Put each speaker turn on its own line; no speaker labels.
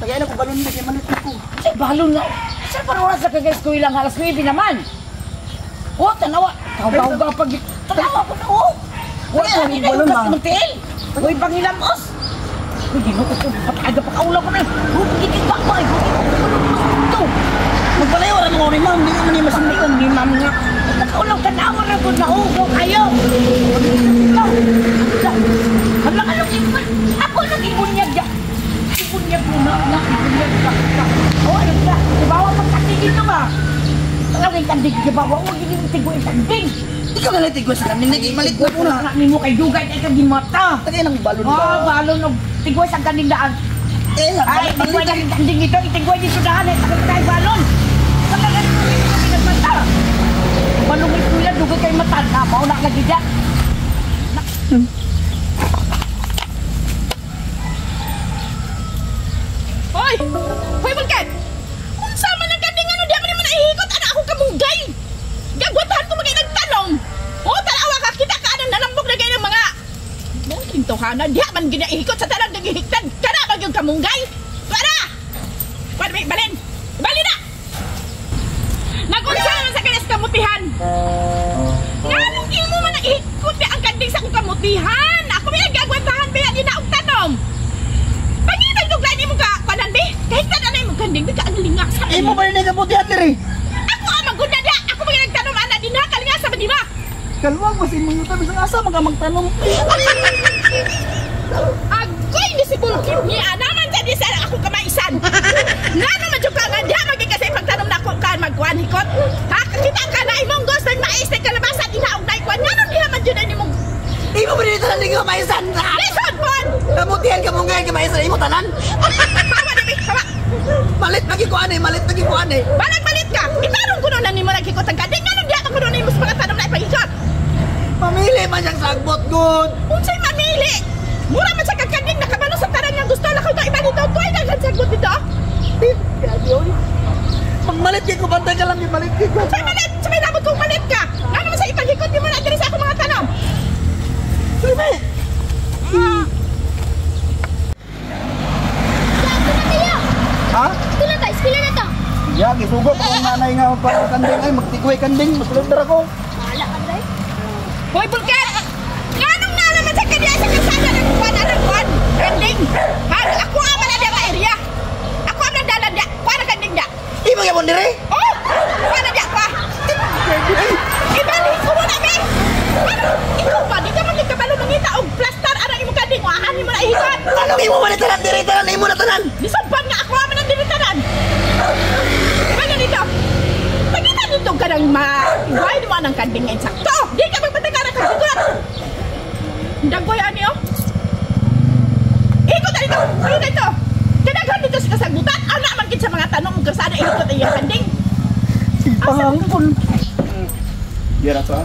Tagay na ko balon na kay malit ko.
Ay, balon na. Saan pa oras sa kag-eskwela nga alas 9 naman? Oh, tanawa. Kauga-uga pag... Tanawa ko na, oh. Wala ko rin balon na. Magtiil. Uy, pangilamos. Uy, ginuko ko. Aga pa kaulaw ko na. Hugigit pa ko. Ito.
Magpalayo ra mo ni ma'am, di naman ni masundion ni ma'am nga.
Nakaulaw, tanawa na ko na ugo kayo. Ito. Hala ka lang ibon. Ako lang ibunyag ya. Ibunyag mo na. Ibunyag ka. Oh, ano ka? Ibawa magkatigil ka ba? Talagang kandig ka ba? Huwag yung tigoy kandig.
Ikaw na litig ko sa kami, nag-imalit na po na.
Nami mo kay dugay kay kagimata.
Tagay ng balon ba?
Oh, balon og tigoy sa kandig daan. Ay, tigoy na kandig ito. Itiggoy dito daan. Takot tayo balon. Talagang pinagmata. Balong ikuya, dugay kay mata. Mau na lagi dyan.
Hoy! Hoy, Bulkan! Unsa man ang kanding ano, di man naihikot, ana ako kamunggay! Gagwatahan ko magay nagtanong! O, tanawa ka, kita ka anang nalambok na ganyan mga... Mungkin to ha, na di man ginaihikot sa talang nagihiktan, kana ba yung kamunggay? Para! Para may balin! Balin na! Nagunsa naman sa kanas kamutihan! Nganong imo man naihikot na ang kanding sa akong kamutihan! Ako may gagwatahan ba yan, di na og tanong! Pagitag duglan ni mo ka, kanan be? Kahit ka na mo kanding, di ka ang lingas ka.
Eh mo ba rin nagabutihan diri?
Ako ang magunda da! Ako mga nagtanong ana din ha, kalingas sa di ba?
Kalwag mo si mo yuta bisang asa magtanong.
Agoy ni si Bulkin niya, naman dyan sa ako kamaisan. Nga naman yung ka nga diya, kasi pagtanong na ako ka magkuhan hikot. Ha, kita ka na imong gusto ng mais na kalabasa, dinaog na ikuan. Nga nun naman yun na imong...
Eh mo ba rin tanan ni kamaisan?
Listen, Pon!
Kabutihan ka mo ngayon kamaisan, imo tanan?
Hawa, Demi, hawa!
Malit lagi ko ane, malit lagi ko ane.
Balit ka! Itanong ko nun na ni mo nagkikot ang kading. Nga nun diya ako nun na imong mga tanong na ipahikot.
Mamili man siyang sagbot good.
Unsay mamili? Mura man sa kagkanding nakabalo sa tanan nga gusto lang ko ito iba dito. Kuhay na lang sagot dito.
Magmalit kay ko, bantay ka lang yung malit kay ko.
Say malit! Sabay nabot kong malit ka! Nga naman sa ipaghikot di mo na diri sa akong mga tanong.
Sige! Ha?
Pila tayo, pila na to.
Ya, gisugo pa kong nanay nga para kanding. Ay, magtikoy kanding. Masulog ako.
Mahala ka tayo. Hoy, Bulkan! Nga nung na naman sa kanya sa kasada ng kuwan. Kanding! Ha? Ako ang malada ba area? Ako ang nadalan da. Kuwan ang kanding da.
Di mo yapon dire?
Oh! Kuwan na da pa. Ibalik ko mo na, be! Ikaw ba? Di ka magkabalo mangita o plastar anang imong kanding. Waahan mo na ihikot.
Anong imo man tanan dire? Tanan imo na tanan.
Nisumpan nga ako aman ang dinitanan. Diba nga dito? Pagkita dito ka ng ma-iway naman ang kanding ngayon sakto. Di ka magpataga ng kandigulat. Dagoy ani oh. Ikot na dito. Ayun na ito. Kadaghan dito sa kasagutan. Ano naman kin sa mga tanong kung saan ikot ay yung kanding.
Pahangpon. Dira to.